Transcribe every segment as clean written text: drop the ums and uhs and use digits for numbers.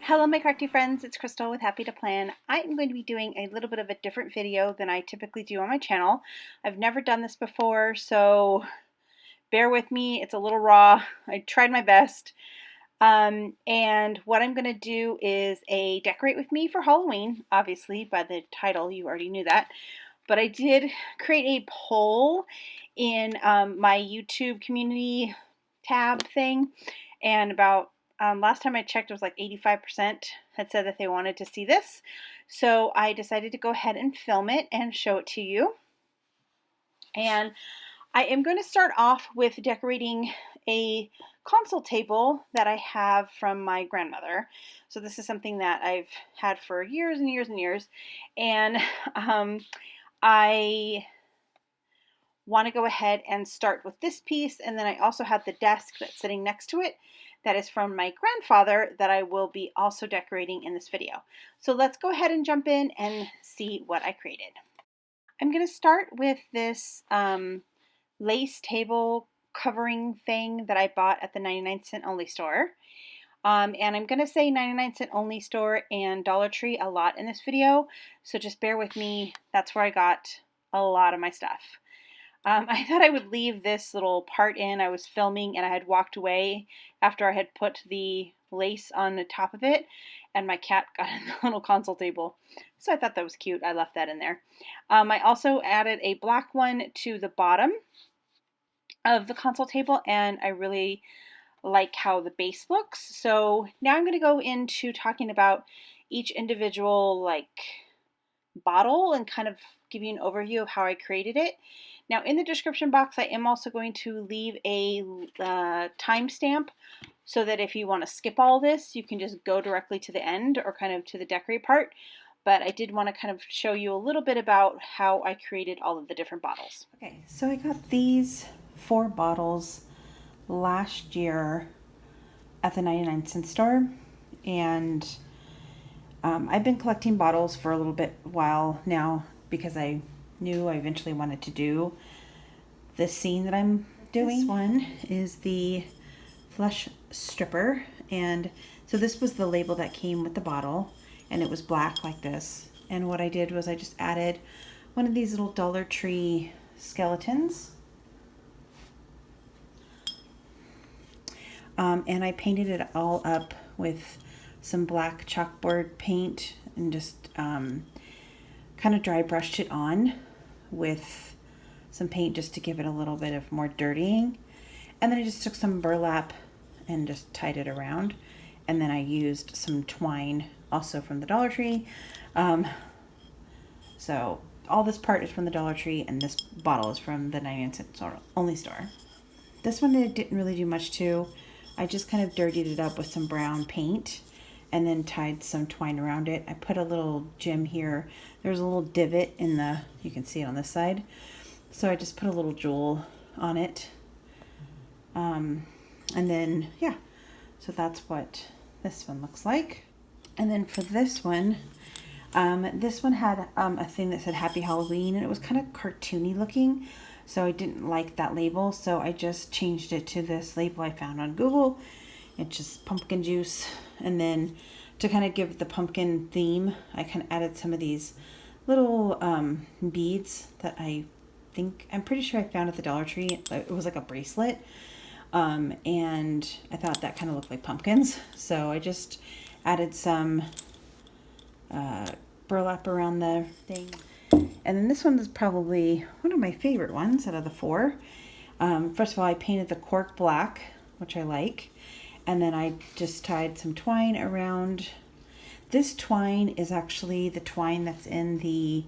Hello my crafty friends, it's Crystal with Happy to Plan. I am going to be doing a little bit of a different video than I typically do on my channel. I've never done this before, so bear with me. It's a little raw. I tried my best. And what I'm going to do is a decorate with me for Halloween. Obviously, by the title, you already knew that. But I did create a poll in my YouTube community tab thing, and about last time I checked, it was like 85% had said that they wanted to see this. So I decided to go ahead and film it and show it to you. And I am going to start off with decorating a console table that I have from my grandmother. So this is something that I've had for years and years and years. And I want to go ahead and start with this piece, and then I also have the desk that's sitting next to it that is from my grandfather that I will be also decorating in this video. So let's go ahead and jump in and see what I created. I'm going to start with this lace table covering thing that I bought at the 99-cent only store. And I'm going to say 99-cent only store and Dollar Tree a lot in this video, so just bear with me. That's where I got a lot of my stuff. I thought I would leave this little part in. I was filming and I had walked away after I had put the lace on the top of it, and my cat got in the little console table. So I thought that was cute. I left that in there. I also added a black one to the bottom of the console table, and I really like how the base looks. So now I'm going to go into talking about each individual bottle and kind of give you an overview of how I created it. Now in the description box I am also going to leave a timestamp so that if you want to skip all this you can just go directly to the end or kind of to the decorate part. But I did want to kind of show you a little bit about how I created all of the different bottles. Okay, so I got these 4 bottles last year at the 99-cent store, and I've been collecting bottles for a little bit while now because I knew I eventually wanted to do this scene that I'm doing. This one is the Flush Stripper, and so this was the label that came with the bottle, and it was black like this. And what I did was I just added one of these little Dollar Tree skeletons, and I painted it all up with some black chalkboard paint and just kind of dry brushed it on with some paint just to give it a little bit of more dirtying. And then I just took some burlap and just tied it around. And then I used some twine also from the Dollar Tree. So all this part is from the Dollar Tree, and this bottle is from the 99-cent only store. This one I didn't really do much to. I just kind of dirtied it up with some brown paint and then tied some twine around it. I put a little gem here. There's a little divot in the, you can see it on this side. So I just put a little jewel on it. And then, yeah, so that's what this one looks like. And then for this one had a thing that said Happy Halloween, and it was kind of cartoony looking. So I didn't like that label, so I just changed it to this label I found on Google. It's just pumpkin juice. And then to kind of give the pumpkin theme, I kind of added some of these little beads that I'm pretty sure I found at the Dollar Tree. It was like a bracelet. And I thought that kind of looked like pumpkins. So I just added some burlap around the thing. And then this one is probably one of my favorite ones out of the 4. First of all, I painted the cork black, which I like. And then I just tied some twine around. This twine is actually the twine that's in the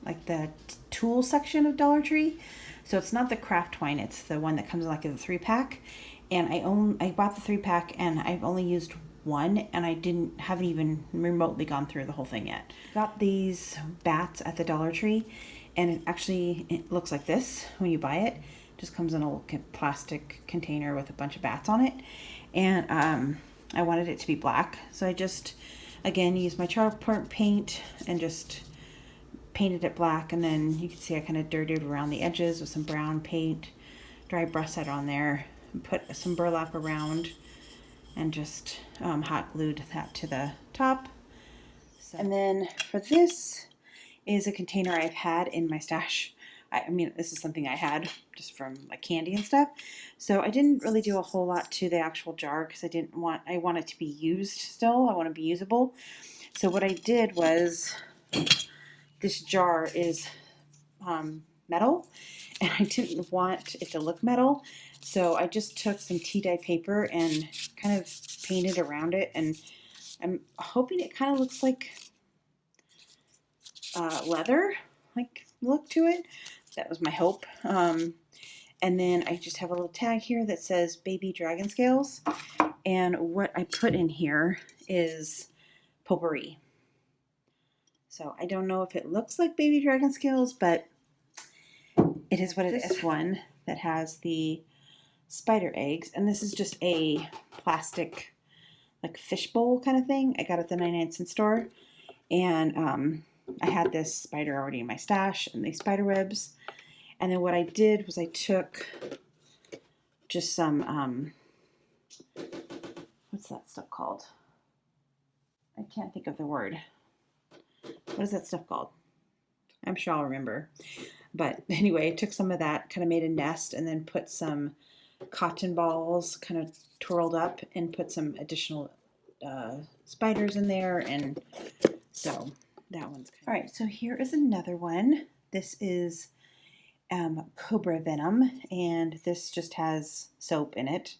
like the tool section of Dollar Tree. So it's not the craft twine, it's the one that comes like in the 3-pack. And I bought the 3-pack and I've only used one, and I haven't even remotely gone through the whole thing yet. Got these bats at the Dollar Tree, and it looks like this when you buy it. Just comes in a little plastic container with a bunch of bats on it, and I wanted it to be black, so I just again used my chalkboard paint and just painted it black. And then you can see I kind of dirtied around the edges with some brown paint, dry brush that on there, and put some burlap around, and just hot glued that to the top. So, and then for this is a container I've had in my stash. I mean, this is something I had just from like candy and stuff. So I didn't really do a whole lot to the actual jar because I want it to be used still. I want it to be usable. So what I did was, this jar is metal, and I didn't want it to look metal. So I just took some tea dye paper and kind of painted around it, and I'm hoping it kind of looks like leather, like look to it. That was my hope. And then I just have a little tag here that says baby dragon scales. And what I put in here is potpourri. So I don't know if it looks like baby dragon scales, but it is what it is. This one that has the spider eggs, and this is just a plastic like fishbowl kind of thing. I got it at the 99-cent store, and I had this spider already in my stash and these spider webs. And then what I did was I took just some, what's that stuff called? I can't think of the word. What is that stuff called? I'm sure I'll remember. But anyway, I took some of that, kind of made a nest, and then put some cotton balls kind of twirled up and put some additional spiders in there. And so that one's kind of... All right, so here is another one. This is cobra venom, and this just has soap in it,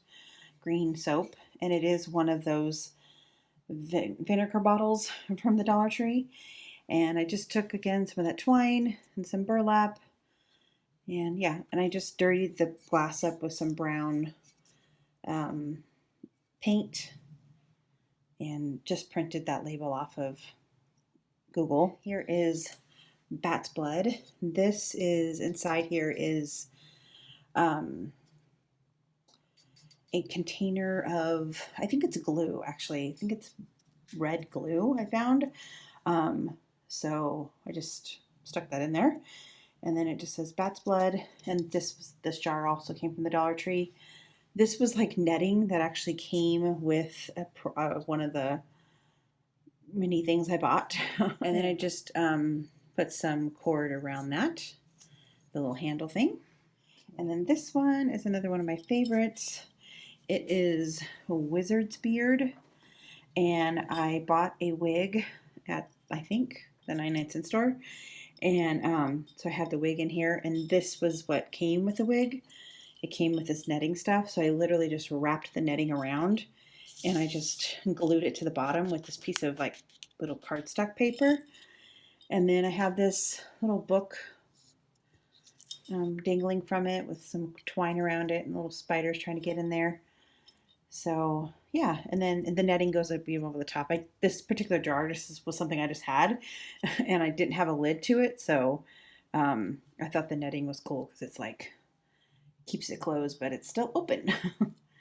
green soap, and it is one of those vinegar bottles from the Dollar Tree. And I just took again some of that twine and some burlap, and yeah, and I just dirtied the glass up with some brown paint and just printed that label off of Google. Here is bat's blood. This is, inside here is a container of, I think it's glue actually. I think it's red glue I found. So I just stuck that in there, and then it just says bat's blood. And this jar also came from the Dollar Tree. This was like netting that actually came with one of the mini things I bought. And then I just put some cord around that, the little handle thing. And then this one is another one of my favorites. It is a wizard's beard, and I bought a wig at, I think, the 99-cent store. And so I have the wig in here, and this was what came with the wig. It came with this netting stuff, so I literally just wrapped the netting around, and I just glued it to the bottom with this piece of like little cardstock paper. And then I have this little book dangling from it with some twine around it and little spiders trying to get in there. So yeah, and then the netting goes up over the top. This particular jar was something I just had, and I didn't have a lid to it, so I thought the netting was cool because it's like keeps it closed, but it's still open.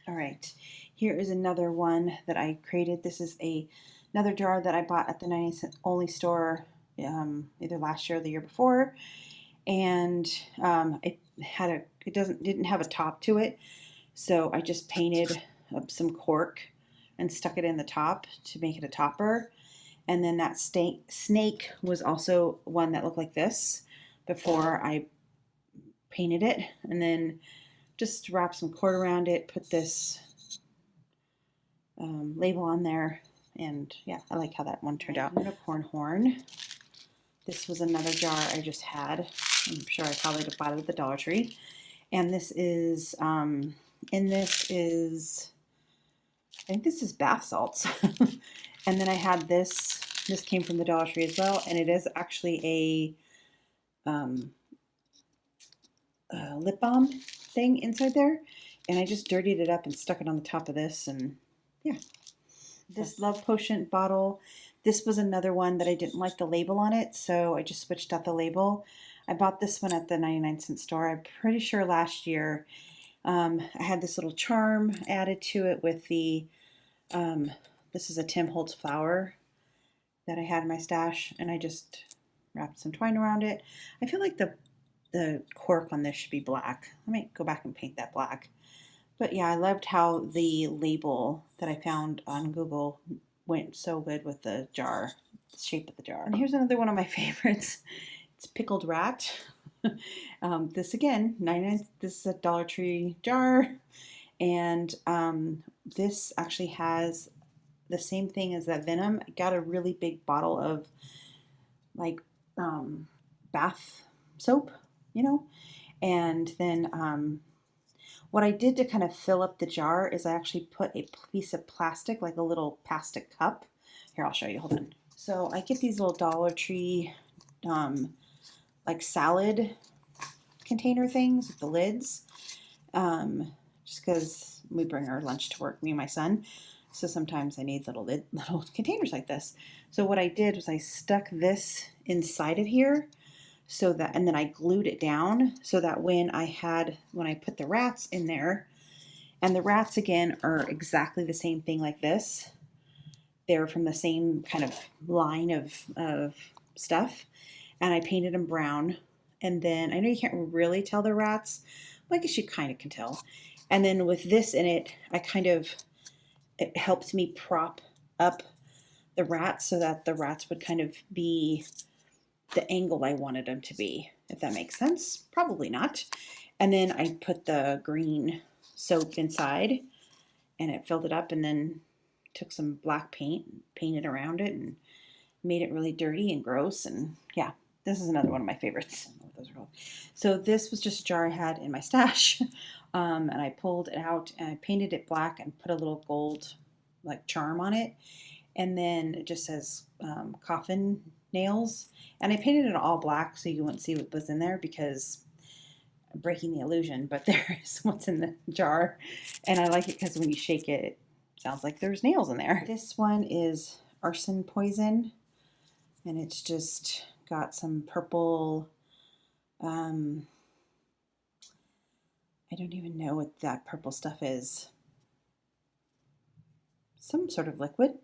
All right, here is another one that I created. This is another jar that I bought at the 99-cent only store either last year or the year before, and it didn't have a top to it, so I just painted up some cork and stuck it in the top to make it a topper. And then that snake was also one that looked like this before I painted it, and then just wrap some cord around it, put this label on there, and yeah, I like how that one turned out. Unicorn horn. This was another jar I just had. I'm sure I probably bought it at the Dollar Tree. And this is, I think this is bath salts. And then I had this came from the Dollar Tree as well, and it is actually a lip balm thing inside there. And I just dirtied it up and stuck it on the top of this, and yeah. This Love Potion bottle, this was another one that I didn't like the label on it, so I just switched out the label. I bought this one at the 99-cent store. I'm pretty sure last year. I had this little charm added to it with the, this is a Tim Holtz flower that I had in my stash, and I just wrapped some twine around it. I feel like the cork on this should be black. I might go back and paint that black. But yeah, I loved how the label that I found on Google went so good with the jar, the shape of the jar. And here's another one of my favorites. It's pickled rat. This again, 99. This is a Dollar Tree jar, and this actually has the same thing as that Venom. I got a really big bottle of like bath soap, you know, and then what I did to kind of fill up the jar is I actually put a piece of plastic, like a little plastic cup. Here, I'll show you. Hold on. So I get these little Dollar Tree like salad container things with the lids, just because we bring our lunch to work, me and my son. So sometimes I need little containers like this. So what I did was I stuck this inside of here, so that, and then I glued it down so that when I put the rats in there, and the rats again are exactly the same thing like this. They're from the same kind of line of stuff, and I painted them brown. And then I know you can't really tell they're rats, but I guess you kind of can tell. And then with this in it, it helped me prop up the rats so that the rats would kind of be the angle I wanted them to be, if that makes sense. Probably not. And then I put the green soap inside, and it filled it up, and then took some black paint, painted around it, and made it really dirty and gross. And yeah, this is another one of my favorites. I don't know what those are called. So this was just a jar I had in my stash, and I pulled it out and I painted it black and put a little gold like charm on it, and then it just says coffin nails, and I painted it all black so you wouldn't see what was in there because I'm breaking the illusion, but there is what's in the jar, and I like it because when you shake it, it sounds like there's nails in there. This one is arson poison, and it's just got some purple, I don't even know what that purple stuff is. Some sort of liquid.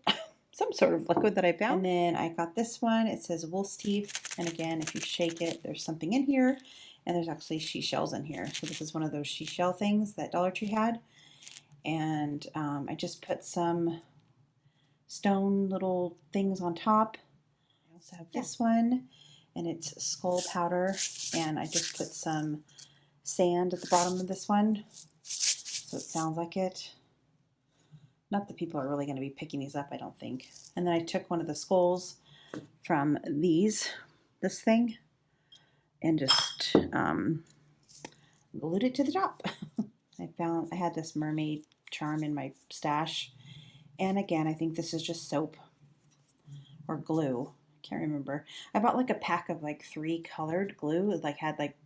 Some sort of liquid that I found. And then I got this one. It says wolf's teeth. And again, if you shake it, there's something in here. And there's actually seashells in here. So this is one of those seashell things that Dollar Tree had. And I just put some stone little things on top. I also have this one, and it's skull powder. And I just put some sand at the bottom of this one, so it sounds like it. Not that people are really going to be picking these up, I don't think. And then I took one of the skulls from this thing, and just glued it to the top. I had this mermaid charm in my stash. And again, I think this is just soap or glue. Can't remember. I bought like a pack of like 3 colored glue. It like had like,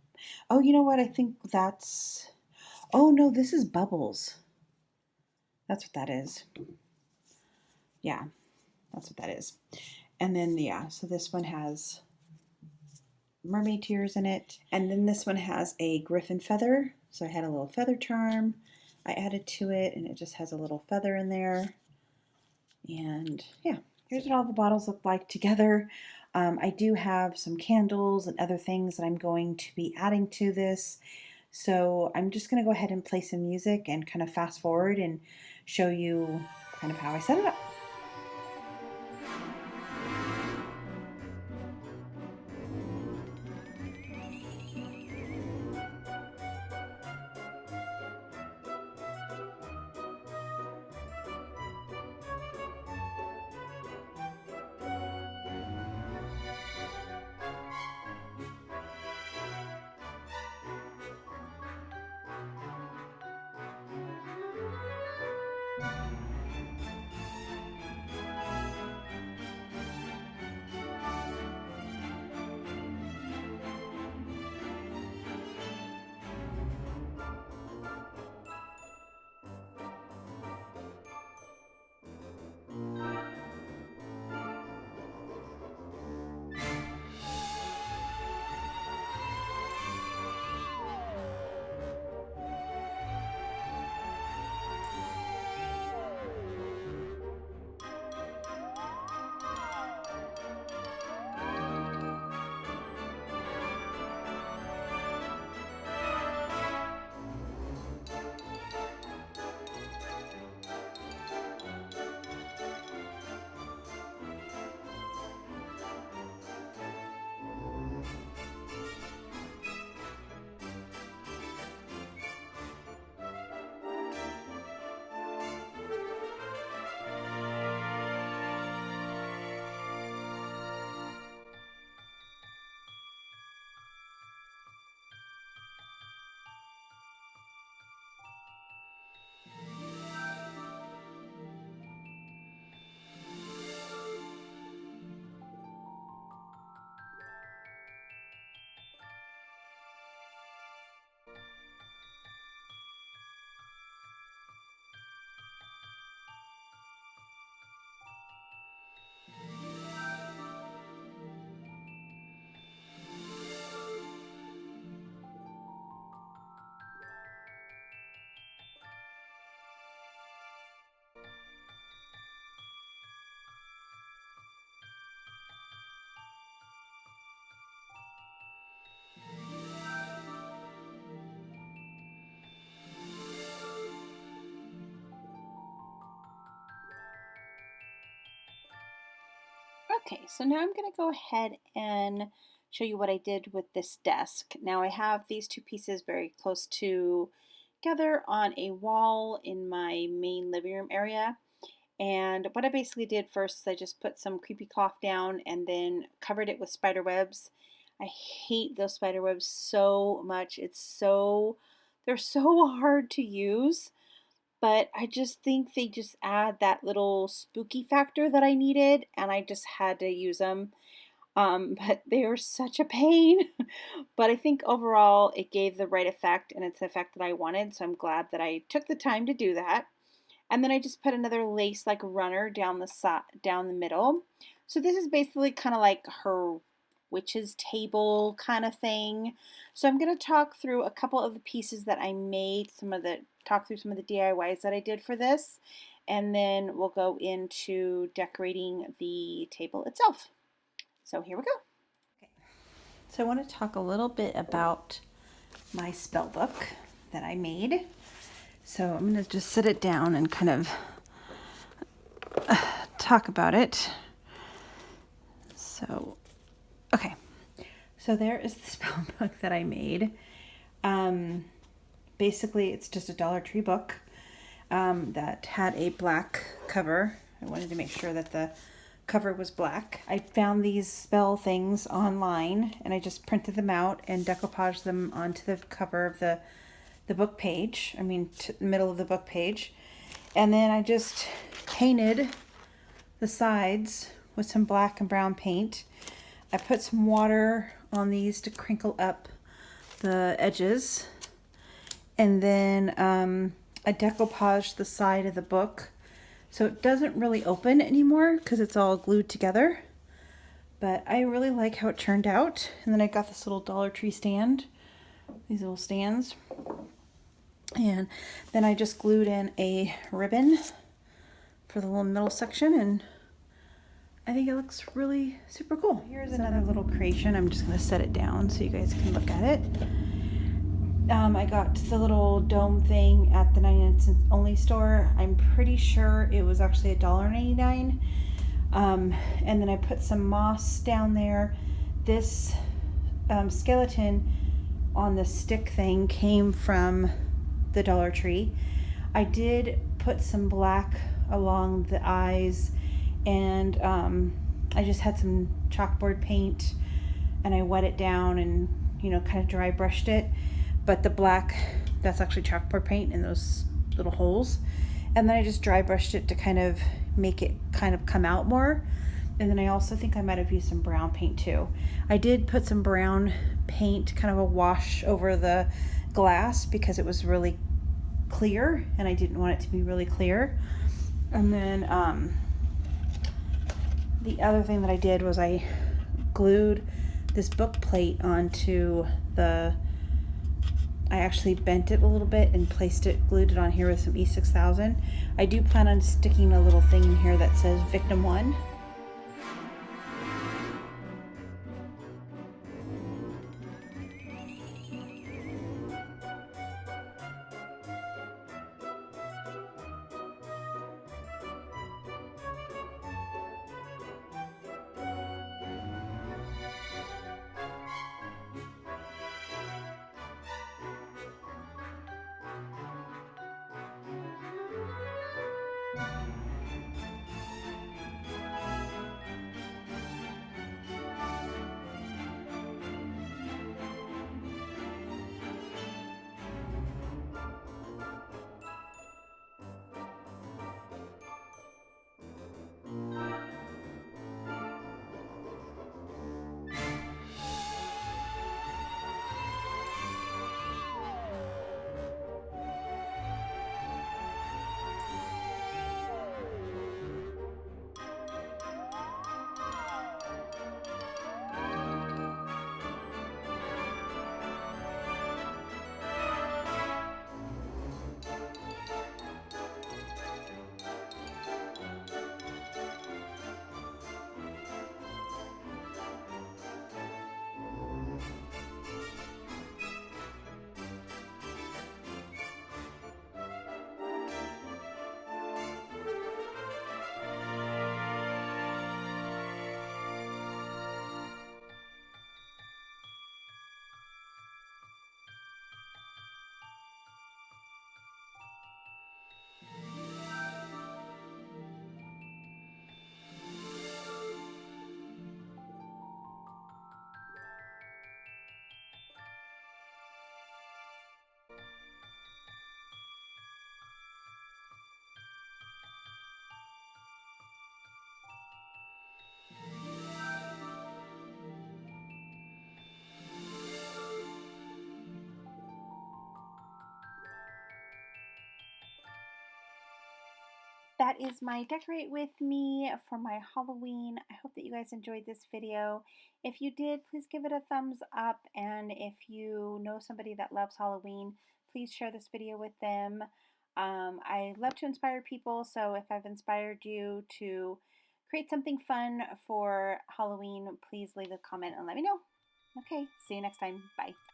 oh, you know what? I think that's, oh no, this is bubbles. That's what that is. Yeah, that's what that is. And then, yeah, so this one has mermaid tears in it. And then this one has a griffin feather. So I had a little feather charm I added to it, and it just has a little feather in there. And yeah, here's what all the bottles look like together. I do have some candles and other things that I'm going to be adding to this. So I'm just going to go ahead and play some music and kind of fast forward and show you kind of how I set it up. Okay, so now I'm going to go ahead and show you what I did with this desk. Now I have these two pieces very close together on a wall in my main living room area. And what I basically did first is I just put some creepy cloth down and then covered it with spider webs. I hate those spider webs so much. They're so hard to use, but I just think they just add that little spooky factor that I needed, and I just had to use them. But they are such a pain. But I think overall it gave the right effect, and it's the effect that I wanted, so I'm glad that I took the time to do that. And then I just put another lace like runner down the side, down the middle. So this is basically kind of like her witch's table kind of thing. So I'm going to talk through a couple of the pieces that I made, talk through some of the DIYs that I did for this, and then we'll go into decorating the table itself. So here we go. Okay. So I want to talk a little bit about my spell book that I made. So I'm going to just sit it down and kind of talk about it. So, okay. So there is the spell book that I made. Basically, it's just a Dollar Tree book that had a black cover. I wanted to make sure that the cover was black. I found these spell things online, and I just printed them out and decoupaged them onto the cover of the book page, the middle of the book page. And then I just painted the sides with some black and brown paint. I put some water on these to crinkle up the edges. And then I decoupaged the side of the book so it doesn't really open anymore because it's all glued together. But I really like how it turned out. And then I got this little Dollar Tree stand, these little stands. And then I just glued in a ribbon for the little middle section, and I think it looks really super cool. Here's another little creation. I'm just going to set it down so you guys can look at it. I got the little dome thing at the 99-cent only store. I'm pretty sure it was actually $1.99. And then I put some moss down there. This skeleton on the stick thing came from the Dollar Tree. I did put some black along the eyes, and I just had some chalkboard paint and I wet it down and kind of dry brushed it. But the black, that's actually chalkboard paint in those little holes. And then I just dry brushed it to kind of make it kind of come out more. And then I also think I might have used some brown paint too. I did put some brown paint, kind of a wash over the glass because it was really clear and I didn't want it to be really clear. And then the other thing that I did was I glued this book plate onto I actually bent it a little bit and glued it on here with some E6000. I do plan on sticking a little thing in here that says Victim 1. that is my decorate with me for my Halloween. I hope that you guys enjoyed this video. If you did, please give it a thumbs up, and if you know somebody that loves Halloween, please share this video with them. I love to inspire people, so if I've inspired you to create something fun for Halloween, please leave a comment and let me know. Okay, see you next time. Bye.